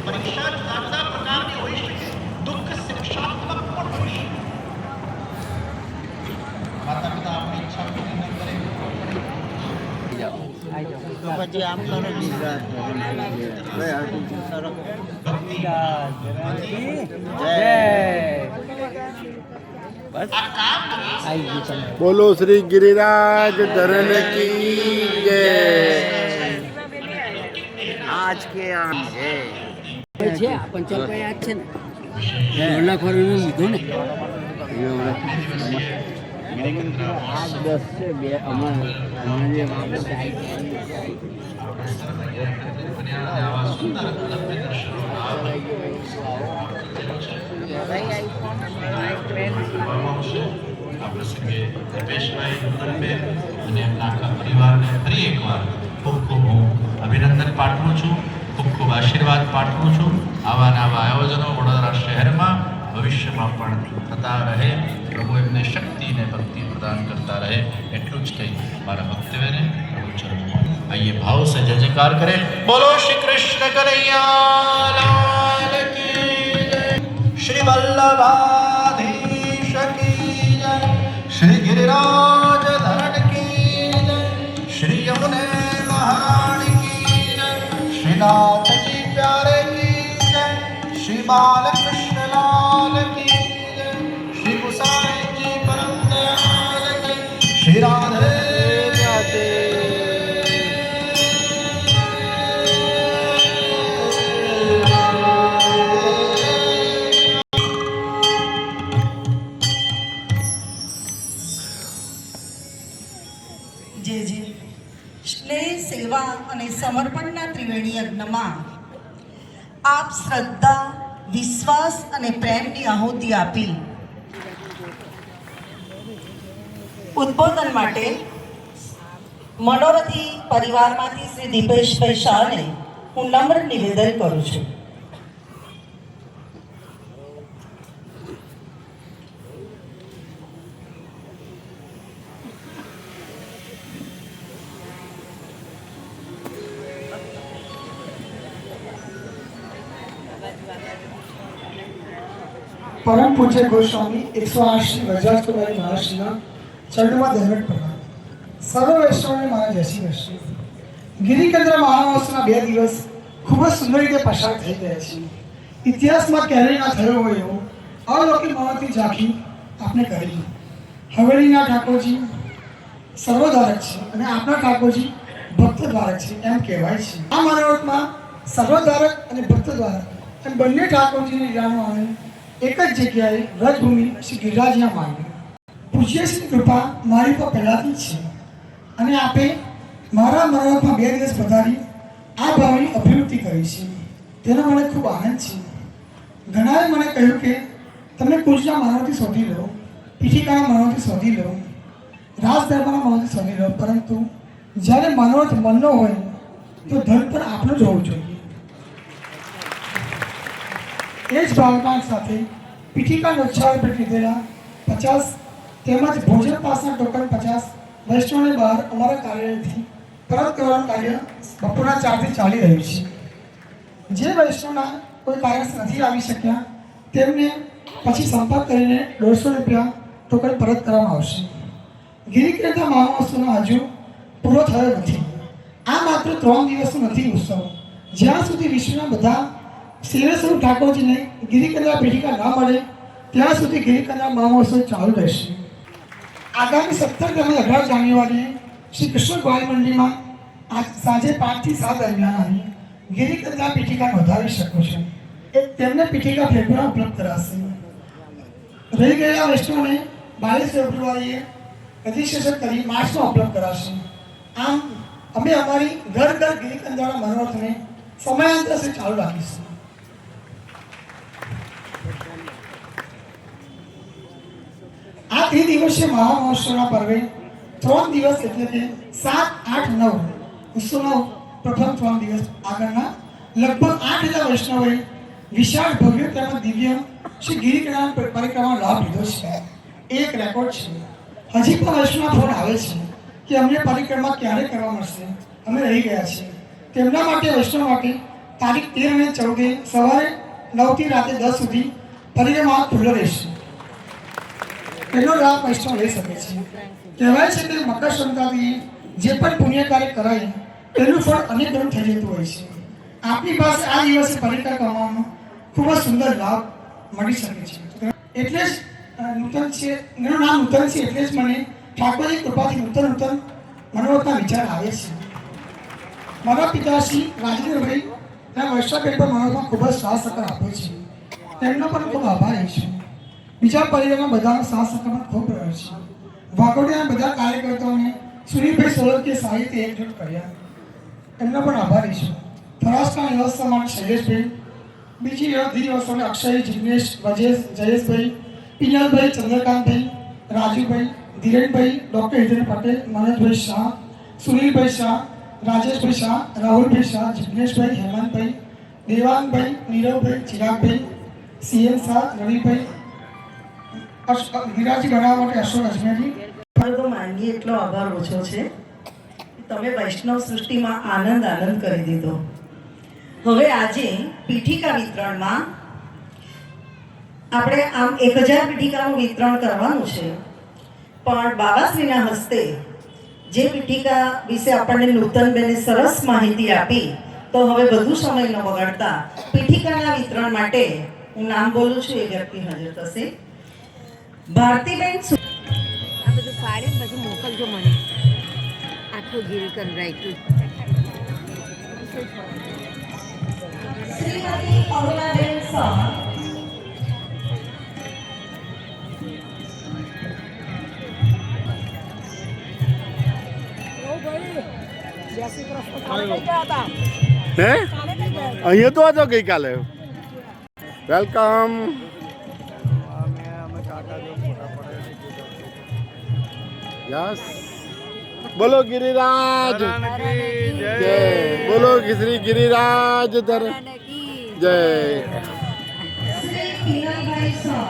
પરીક્ષા જુદા જુદા પ્રકારની હોઈ શકે, દુઃખ શિક્ષાત્મક પણ હોઈ શકે. માતા પિતા આપણી ઈચ્છા પૂરી ન કરે તો પછી આમ કરો બોલો શ્રી गिरिराज धरन की जय. આજ કે આમ છે પંચાયત યાદ છે ને 2 લાખ વાળું લીધું ને આજ 10 છે બે અમારે આ પ્રસંગે દિપેશભાઈ નૂતનબેન અને એમના આખા પરિવારને ફરી એકવાર ખૂબ ખૂબ હું અભિનંદન પાઠવું છું, ખૂબ ખૂબ આશીર્વાદ પાઠવું છું. આવા નવા આયોજનો વડોદરા શહેરમાં ભવિષ્યમાં પણ થતા રહે, પ્રભુ એમને શક્તિ અને ભક્તિ પ્રદાન કરતા રહે, એટલું જ કહી મારા વક્તવ્યને પ્રભુ ચરણોમાં આइए भाव से जय जयकार करें. बोलो श्री कृष्ण कन्हैया लाल की जय. श्री वल्लभाधीश की जय. श्री गिरिराज धरण की जय. श्री यमुने महारानी की जय. श्री नाथ जी प्यारे की जय. श्री बालकृष्ण लाल की जय. श्री गोसाई जी परम दयाल की. श्री राधे राधे. સેવા અને સમર્પણના ત્રિવેણી યજ્ઞમાં આપ શ્રદ્ધા, વિશ્વાસ અને પ્રેમની આહુતિ આપી ઉદ્બોધન માટે મનોરથી પરિવારમાંથી શ્રી દિપેશભાઈ શાહને હું નમ્ર નિવેદન કરું છું. परम पूज्य गोस्वामी 108 वज्राष्टकारी महाराष्ट्र चरणों दंडवत प्रणाम. सर्व वैष्णवों ने मारा जय श्री कृष्ण. गिरिकेन्द्र महामहोत्सवના 2 દિવસ ખૂબ જ સુંદર રીતે પસાર થઈ ગયા છે. ઇતિહાસમાં ક્યારેય ના થયો હોય એવો અલૌકિક મહત્વની ઝાંખી આપણે કરી. હવેલીના ઠાકોરજી સર્વધારક છે અને આપણા ઠાકોરજી ભક્તધારક છે એમ કહેવાય છે. આ માનવતમાં સર્વધારક અને ભક્તધારક એમ બંને ઠાકોરજીની લીલાનું આનંદ એક જ જગ્યાએ વ્રજભૂમિ શ્રી ગિરિરાજના માર્ગે. પૂજ્યશ્રી કૃપા મારી પર પહેલાંથી જ છે અને આપે મારા મરણમાં 2 દિવસ પધારી આ ભાવની અભિવૃદ્ધિ કરી છે. તેનો મને ખૂબ આનંદ છે. ઘણાએ મને કહ્યું કે તમે કુંજના માનવથી શોધી લો, પીઠિકાના માનવથી શોધી લો, રાસ દરબારના માનવથી શોધી લો, પરંતુ જ્યારે માનવત મનનો હોય તો ધન પણ આપણું જ હોવું જોઈએ. એ જ ભાવના સાથે પીઠિકાનો ઉત્સાહ પેટ લીધેલા 50 તેમજ ભોજન પાસના ટોકન 50 વૈષ્ણવને બહાર અમારા કાર્યાલયથી પરત કરવાનું કાર્ય બપોરના 4 થી ચાલી રહ્યું છે. જે વૈષ્ણવના કોઈ કારણસર નથી આવી શક્યા તેમને પછી સંપર્ક કરીને 150 રૂપિયા ટોકન પરત કરવામાં આવશે. ગિરિકેન્દ્ર મહામહોત્સવનો હજુ પૂરો થયો નથી. આ માત્ર 3 દિવસનો નથી ઉત્સવ. જ્યાં સુધી વિશ્વના બધા સેવેશ્વર ઠાકોરજીને ગિરિકન્યા પીઠિકા ના મળે ત્યાં સુધી ગિરિકન્યા મહોત્સવ ચાલુ રહેશે. આગામી 17 તેમજ 18 જાન્યુઆરીએ શ્રી કૃષ્ણ ગોવાલ મંડળીમાં સાંજે 5 થી 7 દરમિયાન આવી ગિરિકન્યા પીઠિકા વધારી શકો છો. તેમને પીઠિકા ફેબ્રુઆરીમાં ઉપલબ્ધ કરાશે. રહી ગયેલા વૈષ્ણવને 22 ફેબ્રુઆરીએ રજીસ્ટ્રેશન કરી માર્ચમાં ઉપલબ્ધ કરાશે. આમ અમે અમારી ઘર ઘર ગિરિકન્યાના મનોરથને સમયાંતર સુધી ચાલુ રાખીશું. આ 3 દિવસીય મહામહોત્સવના પર્વે 3 દિવસ એટલે કે 7, 8, 9 ઉત્સવનો પ્રથમ 3 દિવસ આગળના લગભગ 8000 વૈષ્ણવોએ વિશાળ ભવ્ય તેમજ દિવ્ય શ્રી ગિરિકન્યા પરિક્રમાનો લાભ લીધો છે. એક રેકોર્ડ છે. હજી પણ વૈષ્ણવના ફોન આવે છે કે અમને પરિક્રમા ક્યારે કરવા મળશે, અમે રહી ગયા છીએ. તેમના માટે વૈષ્ણવ માટે તારીખ 13 અને 14 સવારે 9 થી રાતે 10 સુધી પરિક્રમા ખુલ્લો રહેશે. એનો લાભ વૈષ્ણવ લઈ શકે છે. કહેવાય છે કે મકર સંક્રાંતિએ જે પણ પુણ્ય કાર્ય કરાય તેનું ફળ અનેક ગણું થઈ જતું હોય છે. આપની પાસે આ દિવસે પરિક્રમા કરવાનો ખૂબ જ સુંદર લાભ મળી શકે છે. એટલે જ નૂતન છે, એનું નામ નૂતન છે, એટલે જ મને ઠાકોરજી કૃપાથી નૂતન મનોરથના વિચાર આવે છે. મારા પિતાશ્રી રાજેન્દ્રભાઈ ત્યાં વૈષ્ણવ પર મનોરથમાં ખૂબ જ સાથ સહકાર આપ્યો છે. તેમનો પણ ખૂબ આભારી છું. બીજા પરિવારના બધાનો સાથ સહકાર પણ ખૂબ રહ્યો છે. વાઘોડિયાના બધા કાર્યકર્તાઓને સુનિલભાઈ સોલંકીએ સાહિત્ય એકજૂટ કર્યા, એમનો પણ આભારી છું. ફરાસના વ્યવસ્થા માટે શૈલેષભાઈ, બીજી વ્યવસ્થાને અક્ષય, જિગ્નેશ, વજેશ, જયેશભાઈ, પિનલભાઈ, ચંદ્રકાંતભાઈ, રાજુભાઈ, ધીરેનભાઈ, ડૉક્ટર હિતેન પટેલ, મનોજભાઈ શાહ, સુનિલભાઈ શાહ, રાજેશભાઈ શાહ, રાહુલભાઈ શાહ, જિગ્નેશભાઈ, હેમંતભાઈ, દેવાનભાઈ, નીરવભાઈ, ચિરાગભાઈ, સીએમ શાહ, રવિભાઈ, વિરાજી બનાવવા માટે અશોક અજમેરી. તો માનીએ એટલો આભાર ઓછો છે. તમે વૈષ્ણવ સૃષ્ટિમાં આનંદ કરી દીધો. હવે આજે પીઠિકા વિતરણમાં આપણે આમ 1000 પીઠિકાનું વિતરણ કરવાનું છે, પણ બાબાશ્રીના હસ્તે જે પીઠિકા વિશે આપણને નૂતનબેને સરસ માહિતી આપી, તો હવે વધુ સમય ન બગાડતા પીઠિકાના વિતરણ માટે હું નામ બોલું છું, એ વ્યક્તિ હાજર થશે. ભારતીબેન આ બધું પાડે બધું મોકલજો મને, આખું ગીરીકર રાખ્યું. શ્રીમતી અરુણાબેન શાહ, હે અહીંયા તો હતો ગઈકાલે. વેલકમ. યસ, બોલો ગિરિરાજ જય, બોલો શ્રી ગિરિરાજ ધર જય. શ્રી પિનલભાઈ શાહ,